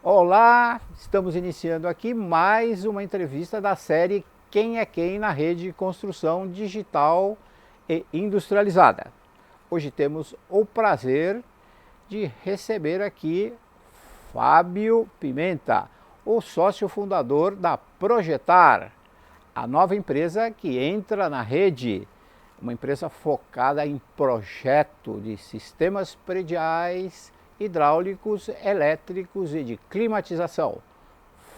Olá, estamos iniciando aqui mais uma entrevista da série Quem é Quem na rede de construção digital e industrializada. Hoje temos o prazer de receber aqui Fábio Pimenta, o sócio fundador da Projetar, a nova empresa que entra na rede, uma empresa focada em projeto de sistemas prediais, hidráulicos, elétricos e de climatização.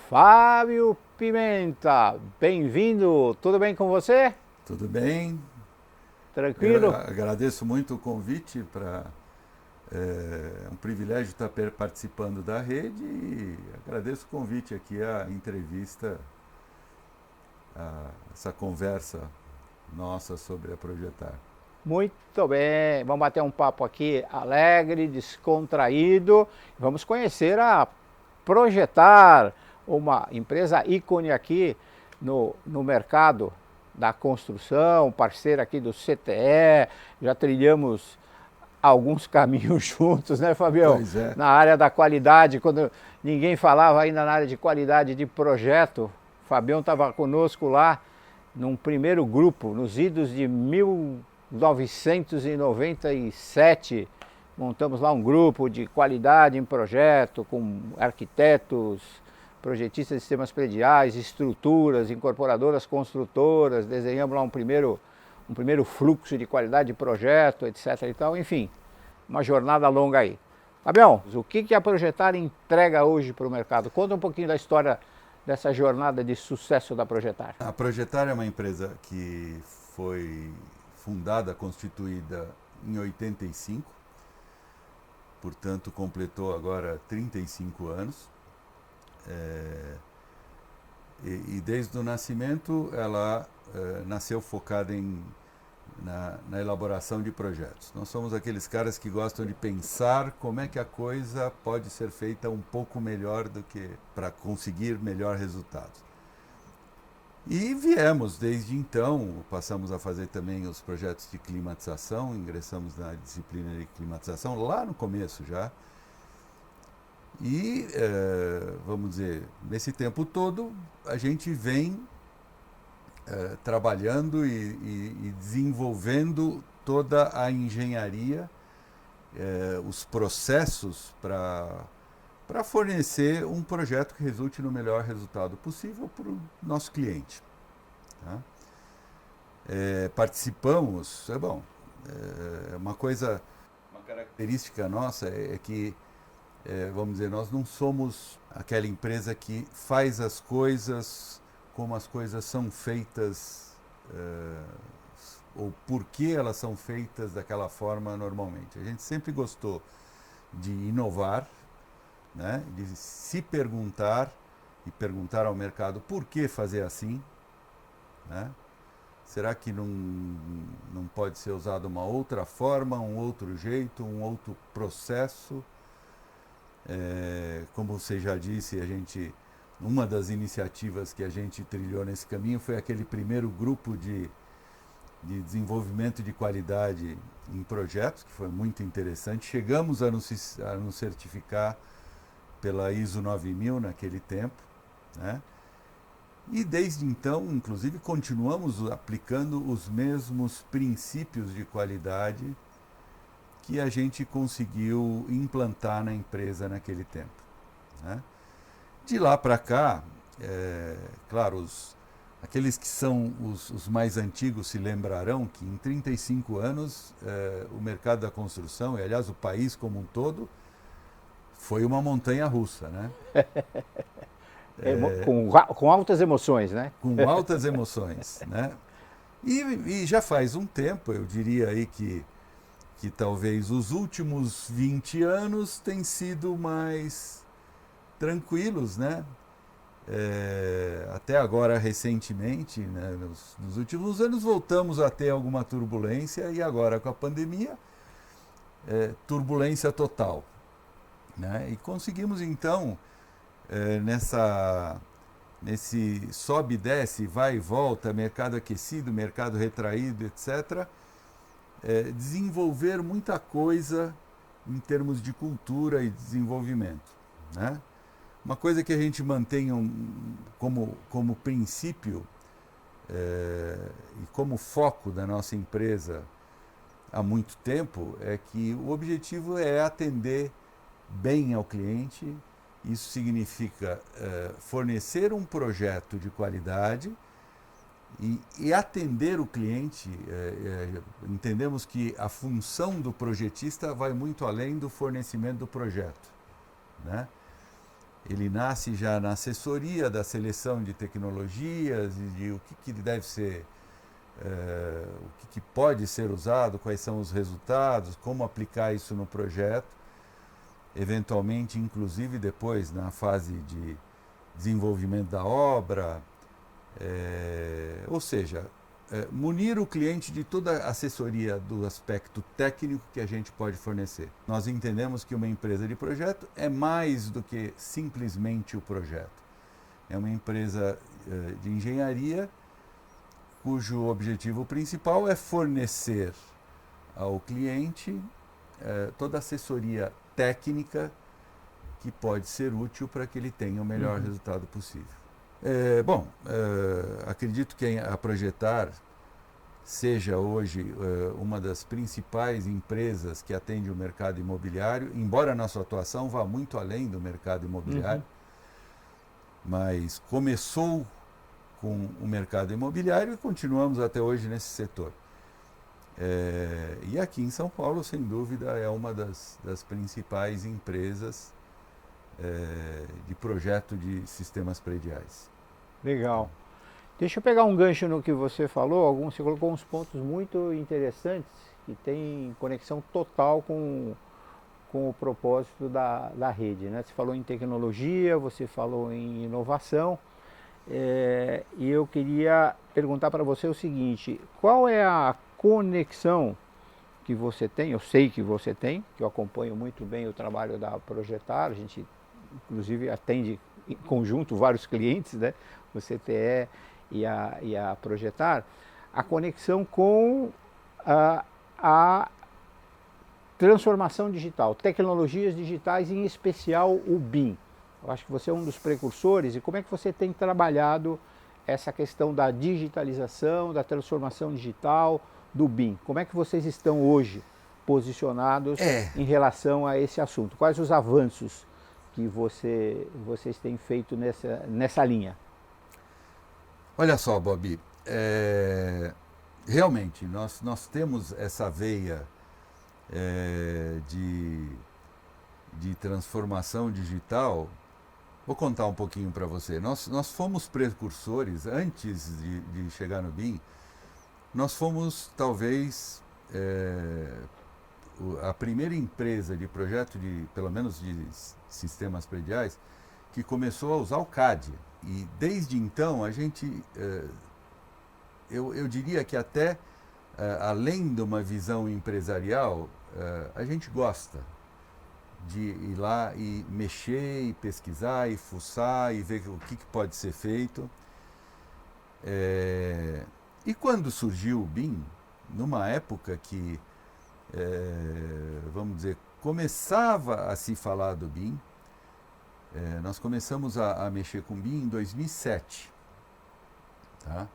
Fábio Pimenta, bem-vindo, tudo bem com você? Tudo bem? Eu Tranquilo? agradeço muito o convite é um privilégio estar participando da rede e agradeço o convite aqui à entrevista, essa conversa nossa sobre a Projetar. Muito bem, vamos bater um papo aqui alegre, descontraído, vamos conhecer a Projetar, uma empresa ícone aqui no mercado da construção, parceira aqui do CTE, já trilhamos alguns caminhos juntos, né, Fabião? Pois é. Na área da qualidade, quando ninguém falava ainda na área de qualidade de projeto, o Fabião estava conosco lá num primeiro grupo, nos idos de 1997, montamos lá um grupo de qualidade em projeto, com arquitetos, projetistas de sistemas prediais, estruturas, incorporadoras, construtoras, desenhamos lá um primeiro fluxo de qualidade de projeto, etc. e tal, enfim, uma jornada longa aí. Fabião, o que a Projetar entrega hoje para o mercado? Conta um pouquinho da história dessa jornada de sucesso da Projetar. A Projetar é uma empresa que foi fundada, constituída em 85, portanto completou agora 35 anos. E desde o nascimento ela nasceu focada na elaboração de projetos. Nós somos aqueles caras que gostam de pensar como é que a coisa pode ser feita um pouco melhor do que para conseguir melhor resultado. E viemos desde então, passamos a fazer também os projetos de climatização, ingressamos na disciplina de climatização lá no começo já. E, vamos dizer, nesse tempo todo a gente vem trabalhando e desenvolvendo toda a engenharia, os processos para fornecer um projeto que resulte no melhor resultado possível para o nosso cliente. Tá? Participamos, uma característica nossa é que, vamos dizer, nós não somos aquela empresa que faz as coisas como as coisas são feitas, ou por que elas são feitas daquela forma normalmente. A gente sempre gostou de inovar, né? De se perguntar e perguntar ao mercado por que fazer assim, né? Será que não pode ser usado uma outra forma, um outro jeito, um outro processo? Como você já disse, uma das iniciativas que a gente trilhou nesse caminho foi aquele primeiro grupo de desenvolvimento de qualidade em projetos, que foi muito interessante. Chegamos a nos certificar pela ISO 9000 naquele tempo, né? E desde então, inclusive, continuamos aplicando os mesmos princípios de qualidade que a gente conseguiu implantar na empresa naquele tempo, né? De lá para cá, claro, aqueles que são os mais antigos se lembrarão que em 35 anos o mercado da construção, e aliás o país como um todo, foi uma montanha russa, né? Com altas emoções, né? Com altas emoções, né? E já faz um tempo, eu diria aí que talvez os últimos 20 anos têm sido mais tranquilos, né? Até agora, recentemente, né, nos últimos anos, voltamos a ter alguma turbulência e agora com a pandemia, turbulência total, né? E conseguimos então, nesse sobe e desce, vai e volta, mercado aquecido, mercado retraído, etc., desenvolver muita coisa em termos de cultura e desenvolvimento, né? Uma coisa que a gente mantém como princípio e como foco da nossa empresa há muito tempo é que o objetivo é atender bem ao cliente. Isso significa fornecer um projeto de qualidade e atender o cliente. Entendemos que a função do projetista vai muito além do fornecimento do projeto, né? Ele nasce já na assessoria da seleção de tecnologias e de o que deve ser, o que pode ser usado, quais são os resultados, como aplicar isso no projeto, eventualmente, inclusive depois na fase de desenvolvimento da obra, ou seja, munir o cliente de toda a assessoria do aspecto técnico que a gente pode fornecer. Nós entendemos que uma empresa de projeto é mais do que simplesmente o projeto. É uma empresa de engenharia cujo objetivo principal é fornecer ao cliente toda a assessoria técnica que pode ser útil para que ele tenha o melhor resultado possível. Acredito que a Projetar seja hoje uma das principais empresas que atende o mercado imobiliário, embora a nossa atuação vá muito além do mercado imobiliário, mas começou com o mercado imobiliário e continuamos até hoje nesse setor. E aqui em São Paulo, sem dúvida, é uma das principais empresas de projeto de sistemas prediais. Legal. Deixa eu pegar um gancho no que você falou. Você colocou uns pontos muito interessantes que têm conexão total com o propósito da rede, né? Você falou em tecnologia, você falou em inovação, e eu queria perguntar para você o seguinte: qual é a conexão que você tem? Eu sei que você tem, que eu acompanho muito bem o trabalho da Projetar, a gente inclusive atende em conjunto vários clientes, né? O CTE e a Projetar, a conexão com a transformação digital, tecnologias digitais, em especial o BIM. Eu acho que você é um dos precursores. E como é que você tem trabalhado essa questão da digitalização, da transformação digital, do BIM? Como é que vocês estão hoje posicionados em relação a esse assunto? Quais os avanços que vocês têm feito nessa linha? Olha só, Bob, realmente nós temos essa veia de transformação digital. Vou contar um pouquinho para você. Nós fomos precursores, antes de chegar no BIM, nós fomos talvez a primeira empresa de projeto, pelo menos de sistemas prediais, que começou a usar o CAD. E desde então a gente, eu diria que até além de uma visão empresarial, a gente gosta de ir lá e mexer, e pesquisar, e fuçar, e ver o que pode ser feito. E quando surgiu o BIM, numa época que, vamos dizer, começava a se falar do BIM, nós começamos a mexer com BIM em 2007, tá?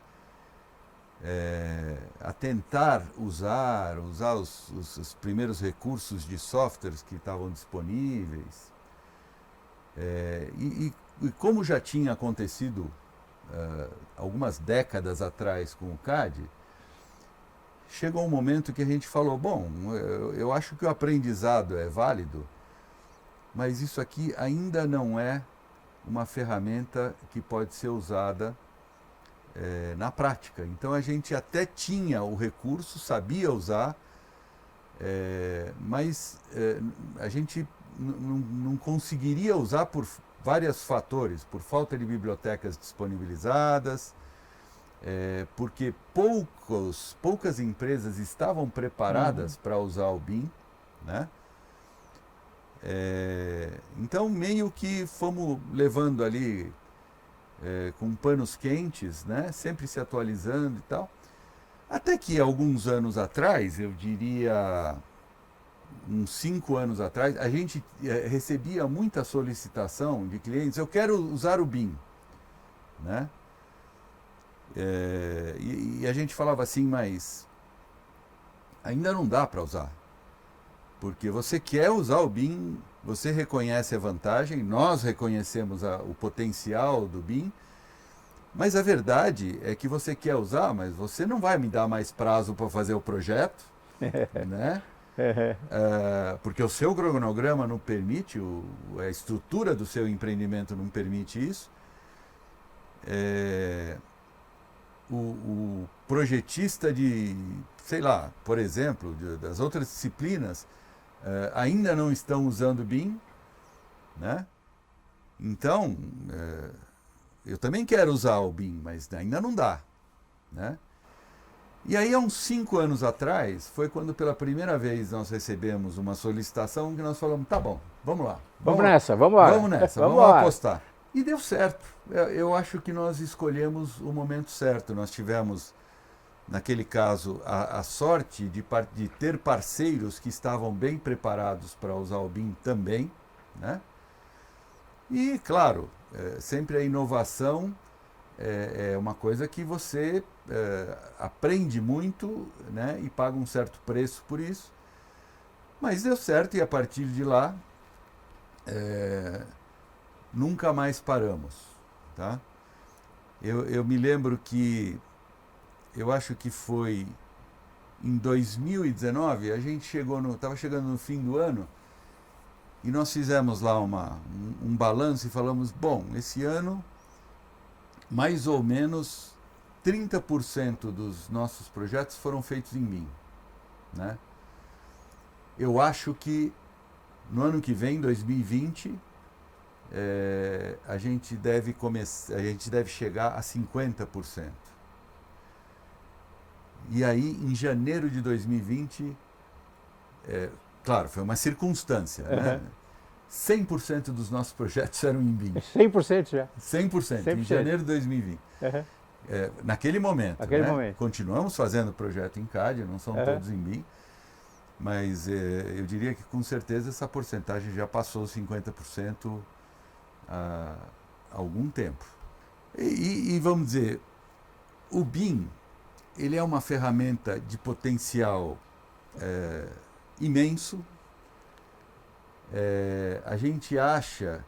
A tentar usar os primeiros recursos de softwares que estavam disponíveis. E como já tinha acontecido algumas décadas atrás com o CAD, chegou um momento que a gente falou, bom, eu acho que o aprendizado é válido, mas isso aqui ainda não é uma ferramenta que pode ser usada na prática. Então a gente até tinha o recurso, sabia usar, mas a gente não conseguiria usar por vários fatores, por falta de bibliotecas disponibilizadas, porque poucas empresas estavam preparadas para usar o BIM, né? Então meio que fomos levando ali com panos quentes, né? Sempre se atualizando e tal, até que alguns anos atrás, eu diria uns 5 anos atrás, a gente recebia muita solicitação de clientes, eu quero usar o BIM, né? E a gente falava assim, mas ainda não dá para usar, porque você quer usar o BIM, você reconhece a vantagem, nós reconhecemos o potencial do BIM, mas a verdade é que você quer usar, mas você não vai me dar mais prazo para fazer o projeto, né? Porque o seu cronograma não permite, a estrutura do seu empreendimento não permite isso. O projetista de, sei lá, por exemplo, das outras disciplinas, ainda não estão usando BIM, né? Então, eu também quero usar o BIM, mas ainda não dá, né? E aí, há uns 5 anos atrás, foi quando pela primeira vez nós recebemos uma solicitação que nós falamos, tá bom, vamos lá. Vamos nessa, vamos lá. Vamos nessa, vamos apostar. E deu certo. Eu acho que nós escolhemos o momento certo. Nós tivemos, naquele caso, a sorte de ter parceiros que estavam bem preparados para usar o BIM também, né? E, claro, sempre a inovação é uma coisa que você aprende muito, né, e paga um certo preço por isso. Mas deu certo e a partir de lá nunca mais paramos, tá? Eu me lembro que, eu acho que foi em 2019, a gente estava chegando no fim do ano, e nós fizemos lá um balanço e falamos, bom, esse ano, mais ou menos 30% dos nossos projetos foram feitos em BIM, né? Eu acho que no ano que vem, 2020, a gente deve chegar a 50%. E aí, em janeiro de 2020, claro, foi uma circunstância, né? 100% dos nossos projetos eram em BIM. 100% já? 100%, em janeiro de 2020. Naquele momento, né? Continuamos fazendo projeto em CAD, não são todos em BIM, mas eu diria que com certeza essa porcentagem já passou 50% há algum tempo. E vamos dizer, o BIM, ele é uma ferramenta de potencial imenso. A gente acha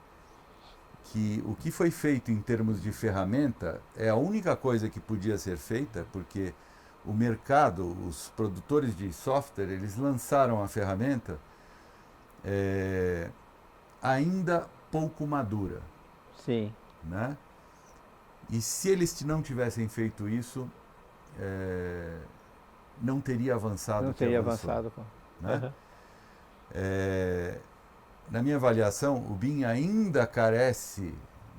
que o que foi feito em termos de ferramenta é a única coisa que podia ser feita, porque o mercado, os produtores de software, eles lançaram a ferramenta ainda pouco madura. Sim. Né? E se eles não tivessem feito isso, não teria avançado. Não teria avançado. Né? Na minha avaliação, o BIM ainda carece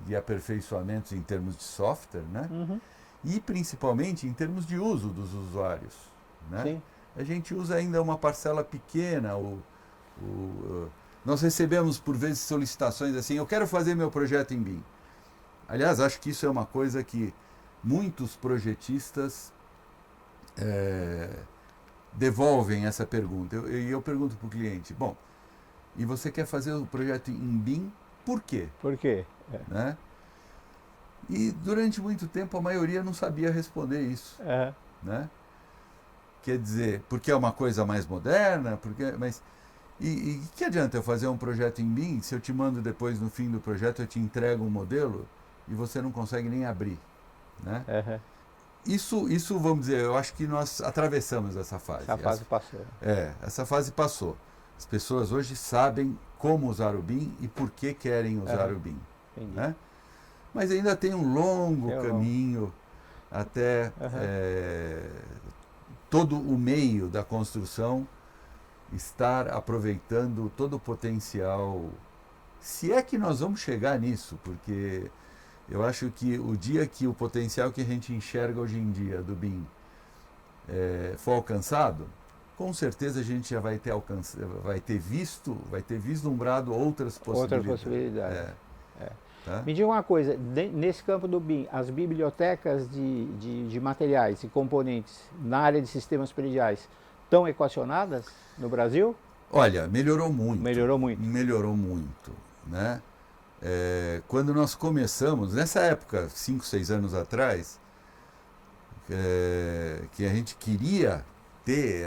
de aperfeiçoamentos em termos de software, né? E principalmente em termos de uso dos usuários, né? Sim. A gente usa ainda uma parcela pequena. Nós recebemos por vezes solicitações assim, eu quero fazer meu projeto em BIM. Aliás, acho que isso é uma coisa que muitos projetistas devolvem essa pergunta. Eu pergunto para o cliente, bom, e você quer fazer o projeto em BIM, por quê? Por quê? Né? E durante muito tempo a maioria não sabia responder isso. Né? Quer dizer, porque é uma coisa mais moderna, mas e que adianta eu fazer um projeto em BIM se eu te mando depois no fim do projeto, eu te entrego um modelo e você não consegue nem abrir, né? Isso, vamos dizer, eu acho que nós atravessamos essa fase. Essa fase passou. Essa fase passou. As pessoas hoje sabem como usar o BIM e por que querem usar o BIM. Né? Mas ainda tem um longo caminho até todo o meio da construção estar aproveitando todo o potencial. Se é que nós vamos chegar nisso, porque eu acho que o dia que o potencial que a gente enxerga hoje em dia do BIM for alcançado, com certeza a gente já vai ter vislumbrado outras possibilidades. Tá? Me diga uma coisa, nesse campo do BIM, as bibliotecas de materiais e componentes na área de sistemas prediais estão equacionadas no Brasil? Olha, melhorou muito. Melhorou muito. Melhorou muito, né? Quando nós começamos, nessa época, 5, 6 anos atrás, que a gente queria ter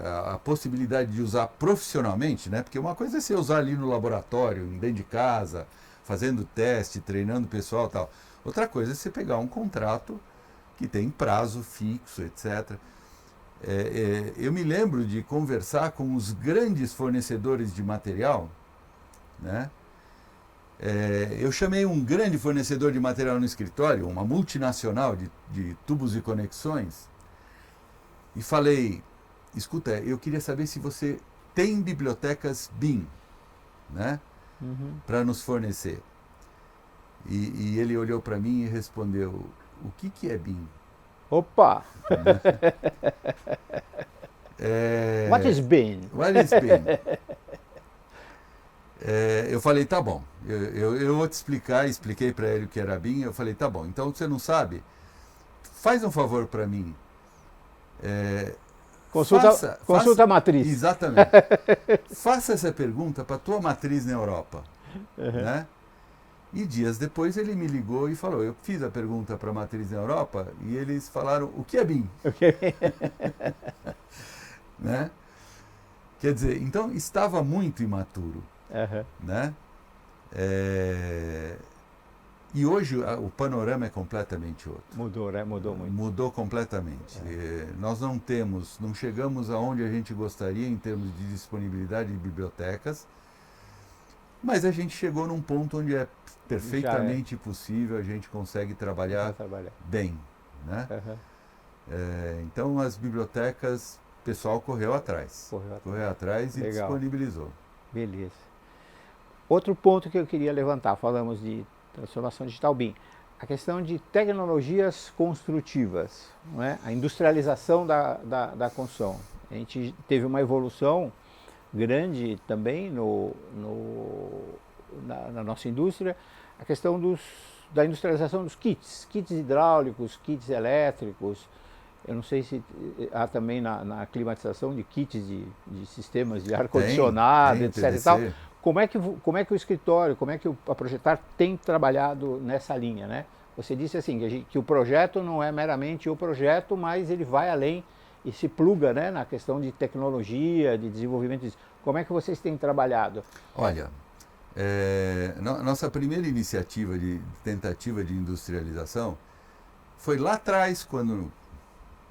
a possibilidade de usar profissionalmente, né? Porque uma coisa é você usar ali no laboratório, dentro de casa, fazendo teste, treinando o pessoal e tal. Outra coisa é você pegar um contrato que tem prazo fixo, etc. Eu me lembro de conversar com os grandes fornecedores de material, né? Eu chamei um grande fornecedor de material no escritório, uma multinacional de tubos e conexões, e falei, escuta, eu queria saber se você tem bibliotecas BIM, né, para nos fornecer. E ele olhou para mim e respondeu, o que é BIM? Opa! What is BIM? What is BIM? Eu falei, tá bom, eu vou te explicar, expliquei para ele o que era BIM, eu falei, tá bom, então você não sabe, faz um favor para mim. Consulta a matriz. Exatamente. Faça essa pergunta para a tua matriz na Europa. Né? E dias depois ele me ligou e falou, eu fiz a pergunta para a matriz na Europa e eles falaram, o que é BIM? Né? Quer dizer, então estava muito imaturo. Né? E hoje o panorama é completamente outro. Mudou, né? Mudou muito. Mudou completamente. Nós não chegamos aonde a gente gostaria em termos de disponibilidade de bibliotecas, mas a gente chegou num ponto onde é perfeitamente possível, a gente consegue trabalhar bem. Né? Então as bibliotecas, o pessoal correu atrás e disponibilizou. Beleza. Outro ponto que eu queria levantar, falamos de transformação digital BIM, a questão de tecnologias construtivas, não é? A industrialização da construção. A gente teve uma evolução grande também na nossa indústria, a questão da industrialização dos kits hidráulicos, kits elétricos. Eu não sei se há também na climatização de kits de sistemas de ar-condicionado, etc. E tal. Como é que o escritório, como é que a Projetar tem trabalhado nessa linha, né? Você disse assim, que o projeto não é meramente o projeto, mas ele vai além e se pluga, né, na questão de tecnologia, de desenvolvimento disso. Como é que vocês têm trabalhado? Olha, nossa primeira iniciativa de tentativa de industrialização foi lá atrás, quando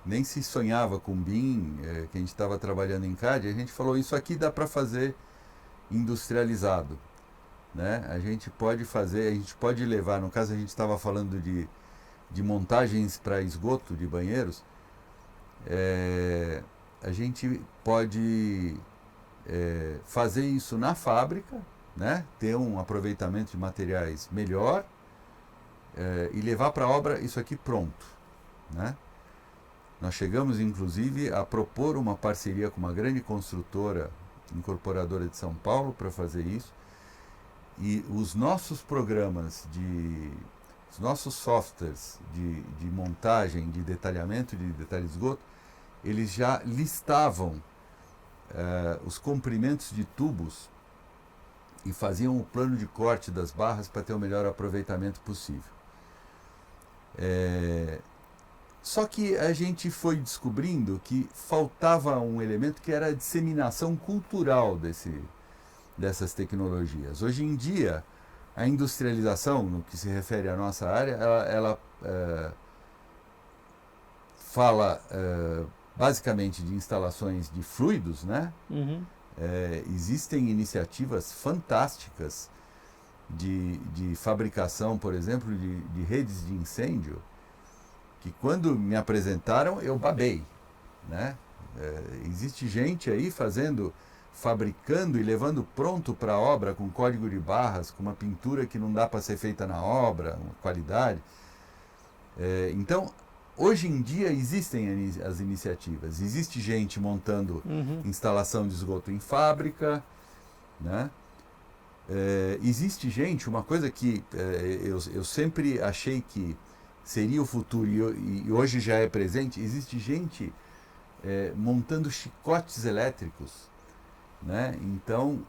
nem se sonhava com BIM, que a gente estava trabalhando em CAD, a gente falou, isso aqui dá para fazer industrializado, né? A gente pode levar, no caso a gente estava falando de montagens para esgoto de banheiros, a gente pode fazer isso na fábrica, né? Ter um aproveitamento de materiais melhor e levar para a obra isso aqui pronto, né? Nós chegamos inclusive a propor uma parceria com uma grande construtora incorporadora de São Paulo para fazer isso, e os nossos programas os nossos softwares de montagem, de detalhamento, de detalhe de esgoto, eles já listavam os comprimentos de tubos e faziam o plano de corte das barras para ter o melhor aproveitamento possível. Só que a gente foi descobrindo que faltava um elemento que era a disseminação cultural dessas tecnologias. Hoje em dia, a industrialização, no que se refere à nossa área, ela fala basicamente de instalações de fluidos, né? Existem iniciativas fantásticas de fabricação, por exemplo, de redes de incêndio, que quando me apresentaram eu babei, né? Existe gente aí fabricando e levando pronto para a obra com código de barras, com uma pintura que não dá para ser feita na obra, uma qualidade. Então, hoje em dia existem as iniciativas, existe gente montando instalação de esgoto em fábrica, né? Existe gente, uma coisa que eu sempre achei que seria o futuro e hoje já é presente, existe gente montando chicotes elétricos, né? Então,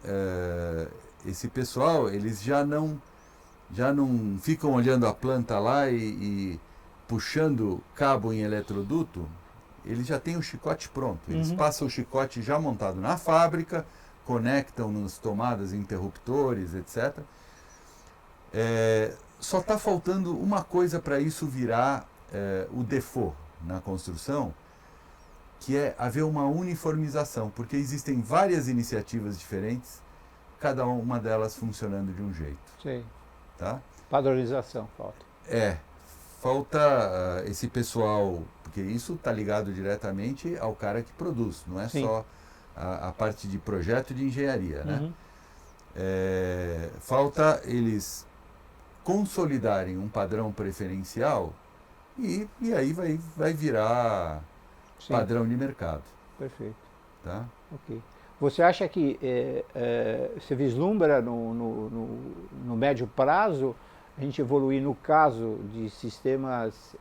esse pessoal, eles já não ficam olhando a planta lá e puxando cabo em eletroduto, eles já têm o chicote pronto. Eles passam o chicote já montado na fábrica, conectam nas tomadas, interruptores, etc. Só está faltando uma coisa para isso virar o default na construção, que é haver uma uniformização, porque existem várias iniciativas diferentes, cada uma delas funcionando de um jeito. Sim. Tá? Padronização falta. Falta esse pessoal, porque isso está ligado diretamente ao cara que produz, não é só a parte de projeto de engenharia, né? Falta eles consolidarem um padrão preferencial e aí vai virar padrão de mercado. Perfeito. Tá? Ok. Você acha que você vislumbra no médio prazo a gente evoluir, no caso de sistemas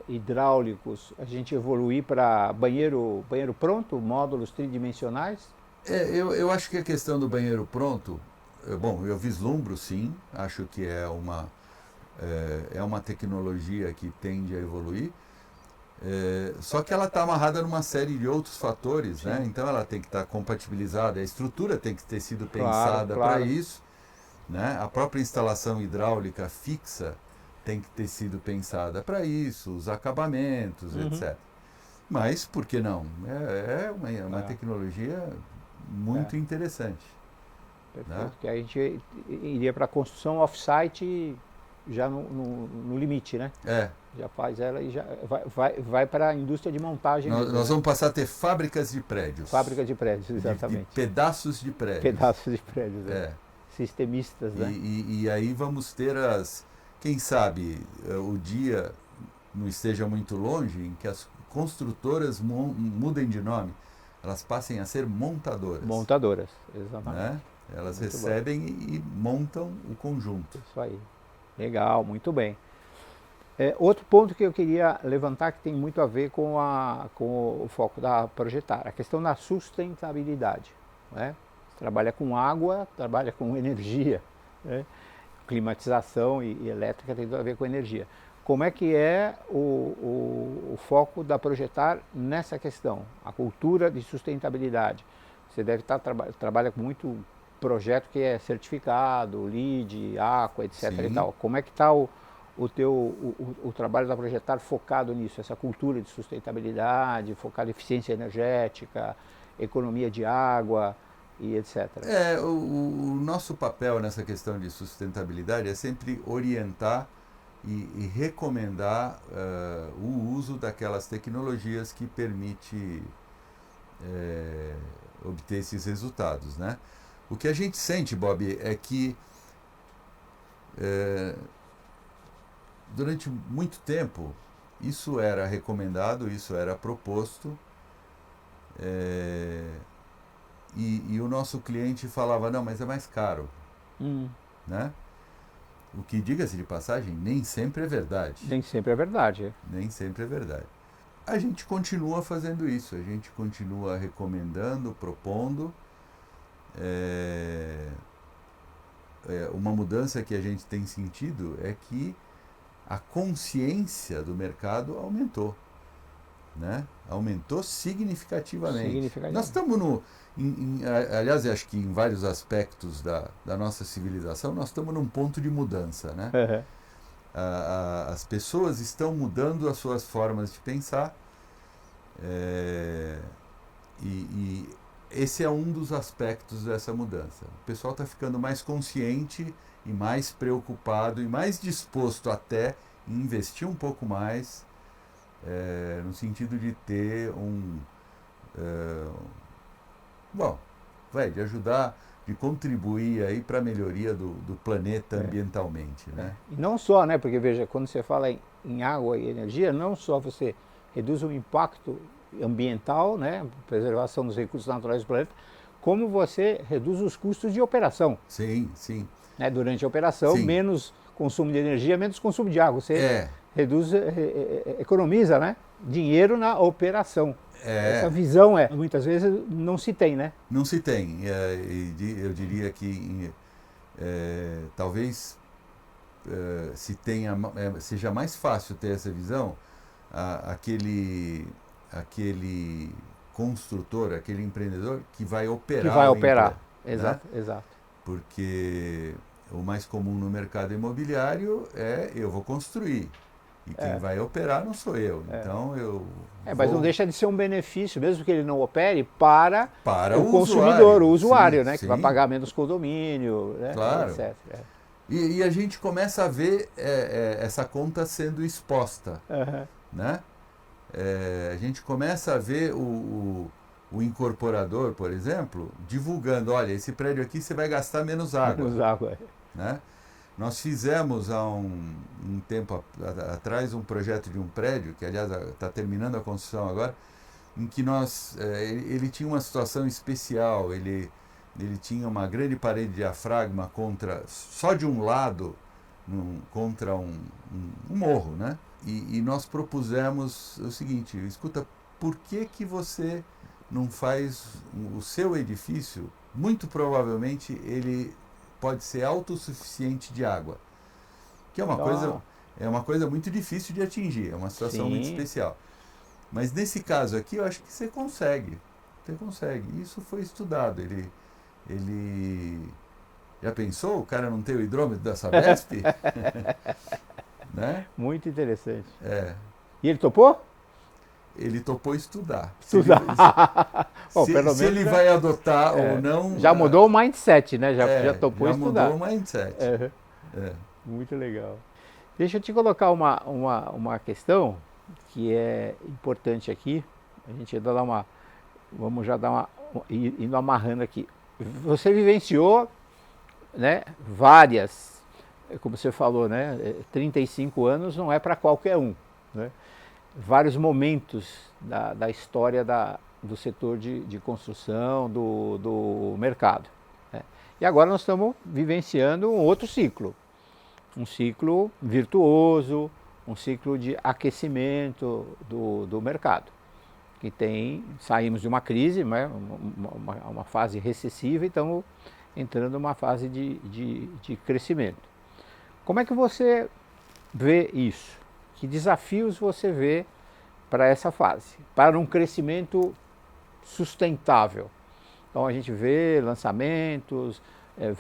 hidráulicos, a gente evoluir para banheiro pronto, módulos tridimensionais? Eu acho que a questão do banheiro pronto, bom, eu vislumbro sim, acho que é uma tecnologia que tende a evoluir, só que ela está amarrada numa série de outros fatores, né? Então ela tem que estar compatibilizada, a estrutura tem que ter sido pensada para isso, né? A própria instalação hidráulica fixa tem que ter sido pensada para isso, os acabamentos, etc. Mas por que não? É uma tecnologia muito interessante. Perfeito. Né? Que a gente iria para a construção off-site já no limite, né? Já faz ela e já vai para a indústria de montagem. Nós vamos passar a ter fábricas de prédios. Fábricas de prédios, exatamente. De pedaços de prédios. Pedaços de prédios, sistemistas, né? E aí vamos ter quem sabe, o dia não esteja muito longe em que as construtoras mudem de nome, elas passem a ser montadoras. Montadoras, exatamente. Né? Elas muito recebem e montam o conjunto. Isso aí. Legal, muito bem. Outro ponto que eu queria levantar, que tem muito a ver com o foco da Projetar, a questão da sustentabilidade. Né? Você trabalha com água, trabalha com energia, né? Climatização e elétrica tem tudo a ver com energia. Como é que é o foco da Projetar nessa questão? A cultura de sustentabilidade. Você deve trabalha com muito projeto que é certificado, LEED, Aqua, etc. E tal. Como é que está o trabalho da Projetar focado nisso, essa cultura de sustentabilidade, focado em eficiência energética, economia de água e etc. O nosso papel nessa questão de sustentabilidade é sempre orientar e recomendar o uso daquelas tecnologias que permite obter esses resultados, né? O que a gente sente, Bob, é que durante muito tempo isso era recomendado, isso era proposto, e o nosso cliente falava, não, mas é mais caro. Né? O que, diga-se de passagem, nem sempre é verdade. Nem sempre é verdade. Nem sempre é verdade. A gente continua fazendo isso, a gente continua recomendando, propondo. Uma mudança que a gente tem sentido é que a consciência do mercado aumentou. Né? Aumentou significativamente. Nós estamos aliás, acho que em vários aspectos da nossa civilização, nós estamos num ponto de mudança. Né? As pessoas estão mudando as suas formas de pensar, e esse é um dos aspectos dessa mudança. O pessoal está ficando mais consciente e mais preocupado e mais disposto até em investir um pouco mais, no sentido de ter de ajudar, de contribuir aí para a melhoria do planeta ambientalmente, né? E não só, né? Porque veja, quando você fala em água e energia, não só você reduz o impacto ambiental, né? Preservação dos recursos naturais do planeta, como você reduz os custos de operação. Sim, sim. Né? Durante a operação, menos consumo de energia, menos consumo de água. Você economiza, né, dinheiro na operação. Essa visão muitas vezes não se tem, né? Não se tem. Eu diria que talvez seja mais fácil ter essa visão aquele construtor, aquele empreendedor que vai operar. Que vai operar, né? Exato, exato. Porque o mais comum no mercado imobiliário é eu vou construir. E quem vai operar não sou eu. Então eu. Mas não deixa de ser um benefício, mesmo que ele não opere, para o usuário, consumidor, o usuário, né? Sim. Que vai pagar menos condomínio, né? Claro. Etc. E a gente começa a ver essa conta sendo exposta. Né? A gente começa a ver o incorporador, por exemplo, divulgando, olha, esse prédio aqui você vai gastar menos água. Menos água. Né? Nós fizemos há um tempo atrás um projeto de um prédio, que aliás está terminando a construção agora, em que ele tinha uma situação especial, ele tinha uma grande parede de diafragma só de um lado, contra um morro, né? E nós propusemos o seguinte, escuta, por que você não faz o seu edifício, muito provavelmente ele pode ser autossuficiente de água, que é uma coisa muito difícil de atingir, é uma situação muito especial. Mas nesse caso aqui eu acho que você consegue. Isso foi estudado. Ele já pensou? O cara não tem o hidrômetro da Sabesp? Né? Muito interessante. E ele topou? Ele topou estudar. Se ele vai adotar ou não... Já mudou o mindset, né? Já topou estudar. Já mudou o mindset. Muito legal. Deixa eu te colocar uma questão que é importante aqui. A gente ainda vamos já dar indo amarrando aqui. Você vivenciou, né, várias, como você falou, né, 35 anos não é para qualquer um, né? Vários momentos da história do setor de construção, do mercado, né? E agora nós estamos vivenciando um outro ciclo, um ciclo virtuoso, um ciclo de aquecimento do mercado, que saímos de uma crise, né, uma fase recessiva e estamos entrando numa fase de crescimento. Como é que você vê isso? Que desafios você vê para essa fase, para um crescimento sustentável? Então a gente vê lançamentos,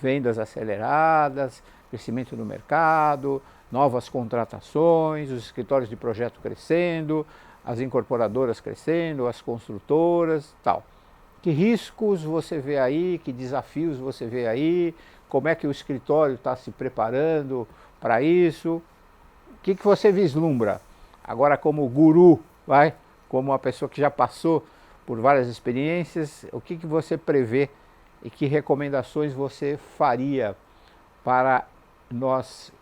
vendas aceleradas, crescimento no mercado, novas contratações, os escritórios de projeto crescendo, as incorporadoras crescendo, as construtoras, tal. Que riscos você vê aí, que desafios você vê aí, como é que o escritório está se preparando para isso? O que você vislumbra agora como guru, como uma pessoa que já passou por várias experiências, o que você prevê e que recomendações você faria para nós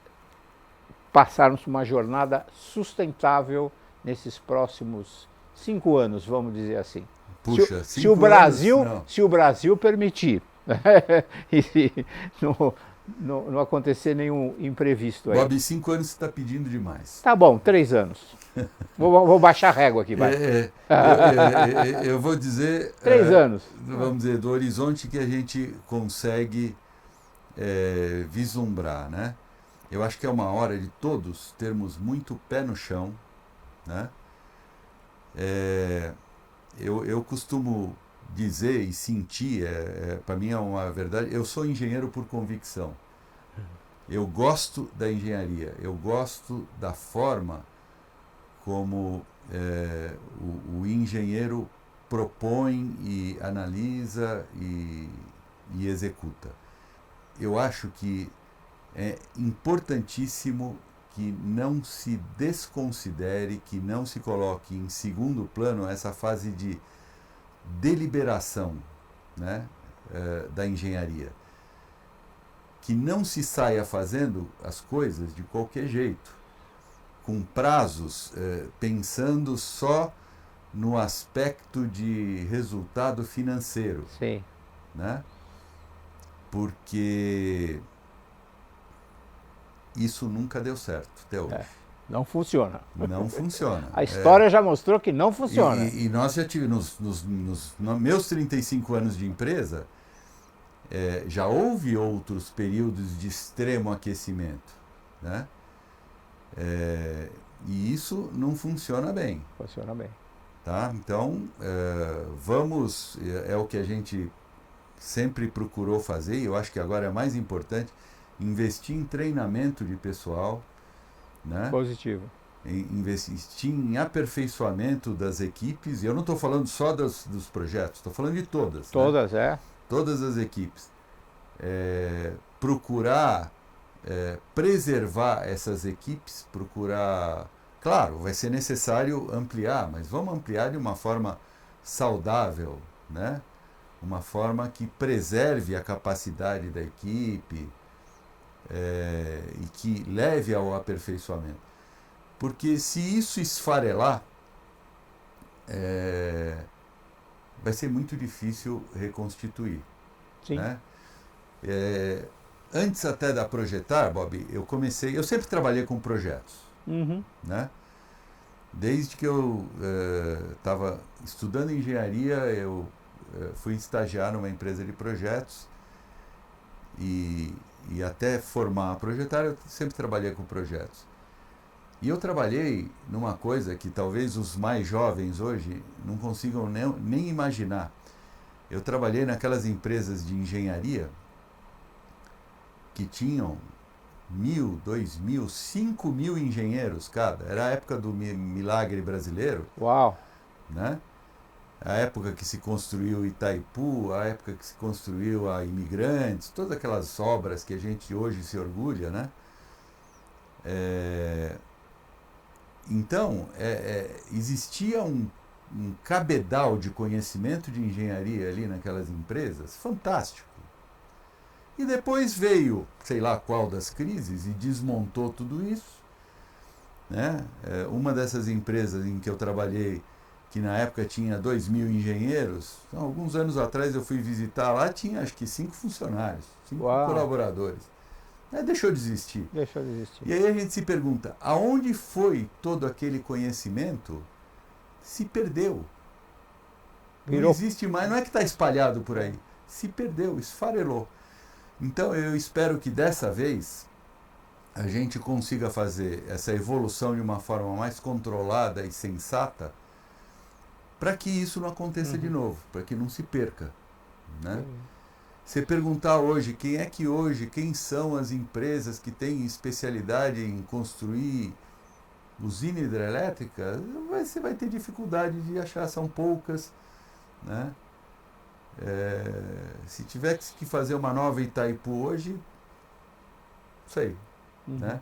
passarmos uma jornada sustentável nesses próximos 5 anos, vamos dizer assim? Puxa, se o Brasil permitir, e se não acontecer nenhum imprevisto aí. Bob, 5 anos você está pedindo demais. Tá bom, 3 anos. Vou baixar a régua aqui, vai. Eu vou dizer... 3 anos. Vamos dizer, do horizonte que a gente consegue vislumbrar, né? Eu acho que é uma hora de todos termos muito pé no chão, né? Eu costumo dizer e sentir, para mim é uma verdade, eu sou engenheiro por convicção. Eu gosto da engenharia, eu gosto da forma como o engenheiro propõe e analisa e executa. Eu acho que é importantíssimo que não se desconsidere, que não se coloque em segundo plano essa fase de deliberação, né, da engenharia. Que não se saia fazendo as coisas de qualquer jeito, com prazos, pensando só no aspecto de resultado financeiro. Sim. Né? Porque isso nunca deu certo até hoje. Não funciona. Não funciona. A história já mostrou que não funciona. E nós já tivemos, nos meus 35 anos de empresa, já houve outros períodos de extremo aquecimento, né? E isso não funciona bem. Funciona bem. Tá? Então, vamos, é o que a gente sempre procurou fazer, e eu acho que agora é mais importante, investir em treinamento de pessoal, né? Positivo. Investir em aperfeiçoamento das equipes, e eu não estou falando só dos projetos, estou falando de todas. Todas, né? Todas as equipes. Procurar preservar essas equipes, procurar... Claro, vai ser necessário ampliar, mas vamos ampliar de uma forma saudável, né? Uma forma que preserve a capacidade da equipe e que leve ao aperfeiçoamento. Porque se isso esfarelar, vai ser muito difícil reconstituir. Sim. Né? Antes até da Projetar, Bob, eu sempre trabalhei com projetos. Uhum. Né? Desde que eu estava estudando engenharia, eu fui estagiar numa empresa de projetos e até formar a Projetar, eu sempre trabalhei com projetos. E eu trabalhei numa coisa que talvez os mais jovens hoje não consigam nem imaginar. Eu trabalhei naquelas empresas de engenharia que tinham 1.000, 2.000, 5.000 engenheiros cada. Era a época do milagre brasileiro. Uau! Né? A época que se construiu Itaipu, a época que se construiu a Imigrantes, todas aquelas obras que a gente hoje se orgulha, né? Então, existia um cabedal de conhecimento de engenharia ali naquelas empresas fantástico. E depois veio, sei lá qual das crises, e desmontou tudo isso. Né? Uma dessas empresas em que eu trabalhei, que na época tinha 2.000 engenheiros, então, alguns anos atrás eu fui visitar lá, tinha acho que 5 funcionários, 5 colaboradores. Deixou de existir. Deixou de existir. E aí a gente se pergunta, aonde foi todo aquele conhecimento? Se perdeu. Não existe mais, não é que está espalhado por aí. Se perdeu, esfarelou. Então eu espero que dessa vez a gente consiga fazer essa evolução de uma forma mais controlada e sensata para que isso não aconteça de novo, para que não se perca. Né? Você perguntar hoje quem são as empresas que têm especialidade em construir usina hidrelétrica, você vai ter dificuldade de achar, são poucas. Né? Se tivesse que fazer uma nova Itaipu hoje, não sei. Né?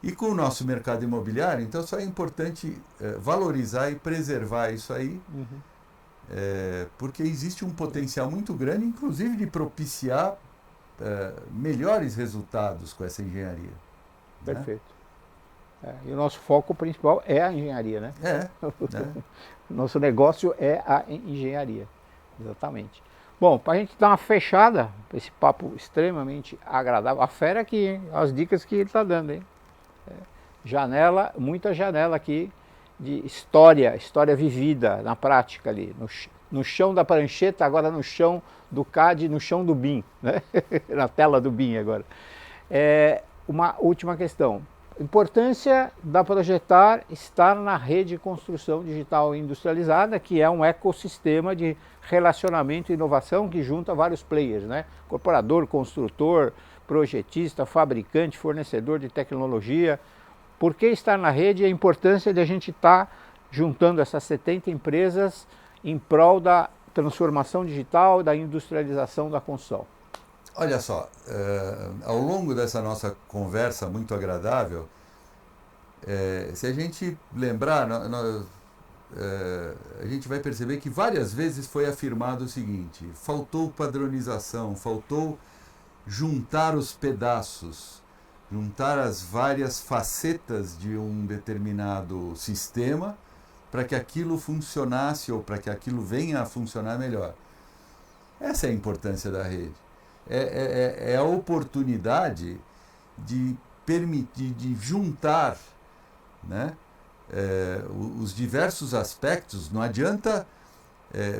E com o nosso mercado imobiliário, então só é importante valorizar e preservar isso aí, porque existe um potencial muito grande, inclusive de propiciar melhores resultados com essa engenharia. Perfeito. Né? E o nosso foco principal é a engenharia, né? Nosso negócio é a engenharia. Exatamente. Bom, para a gente dar uma fechada, esse papo extremamente agradável, a fera aqui, hein? As dicas que ele está dando, hein? Janela, muita janela aqui de história vivida na prática ali, no chão da prancheta, agora no chão do CAD, no chão do BIM, né? Na tela do BIM agora. Uma última questão. Importância da Projetar estar na rede de construção digital industrializada, que é um ecossistema de relacionamento e inovação que junta vários players, né? Incorporador, construtor, projetista, fabricante, fornecedor de tecnologia. Por que estar na rede e a importância de a gente estar juntando essas 70 empresas em prol da transformação digital, da industrialização da construção? Olha só, ao longo dessa nossa conversa muito agradável, se a gente lembrar, a gente vai perceber que várias vezes foi afirmado o seguinte: faltou padronização, faltou juntar os pedaços, juntar as várias facetas de um determinado sistema para que aquilo funcionasse ou para que aquilo venha a funcionar melhor. Essa é a importância da rede. É a oportunidade de permitir, de juntar né? Os diversos aspectos. Não adianta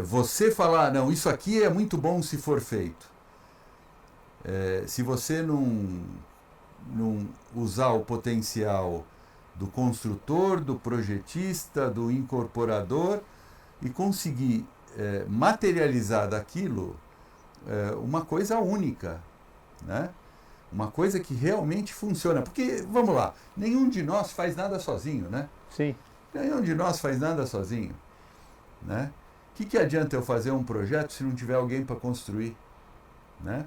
você falar, não, isso aqui é muito bom se for feito. Se você não usar o potencial do construtor, do projetista, do incorporador e conseguir materializar daquilo uma coisa única, né? Uma coisa que realmente funciona. Porque, vamos lá, nenhum de nós faz nada sozinho, né? Sim. Nenhum de nós faz nada sozinho, né? O que adianta eu fazer um projeto se não tiver alguém para construir, né?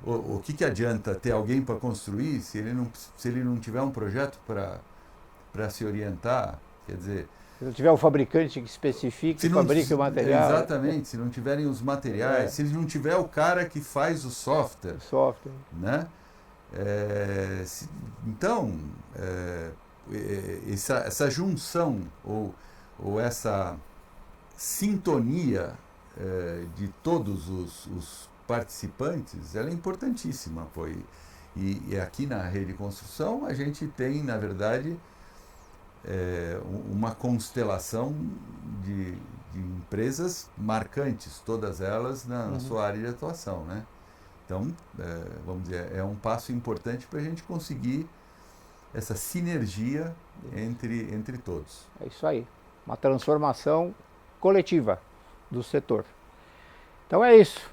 O que adianta ter alguém para construir se ele não tiver um projeto para se orientar? Quer dizer, se não tiver um fabricante que especifique e fabrique o material. Exatamente, se não tiverem os materiais, se não tiver o cara que faz o software. Né? Então, essa junção ou essa sintonia de todos os participantes, ela é importantíssima. E aqui na Rede Construção a gente tem, na verdade, uma constelação de empresas marcantes, todas elas na sua área de atuação, né? Então, vamos dizer, é um passo importante para a gente conseguir essa sinergia entre todos. É isso aí, uma transformação coletiva do setor. Então é isso,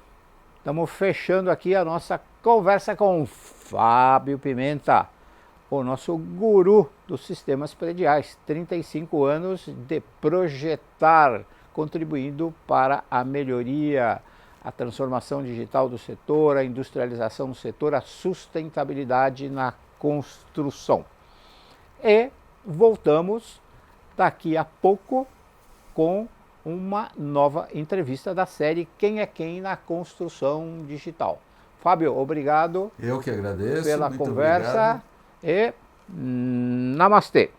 estamos fechando aqui a nossa conversa com Fábio Pimenta, o nosso guru dos sistemas prediais, 35 anos de projetar, contribuindo para a melhoria, a transformação digital do setor, a industrialização do setor, a sustentabilidade na construção. E voltamos daqui a pouco com uma nova entrevista da série Quem é Quem na Construção Digital. Fábio, obrigado. Eu que agradeço. Pela muito conversa. Obrigado. E namastê.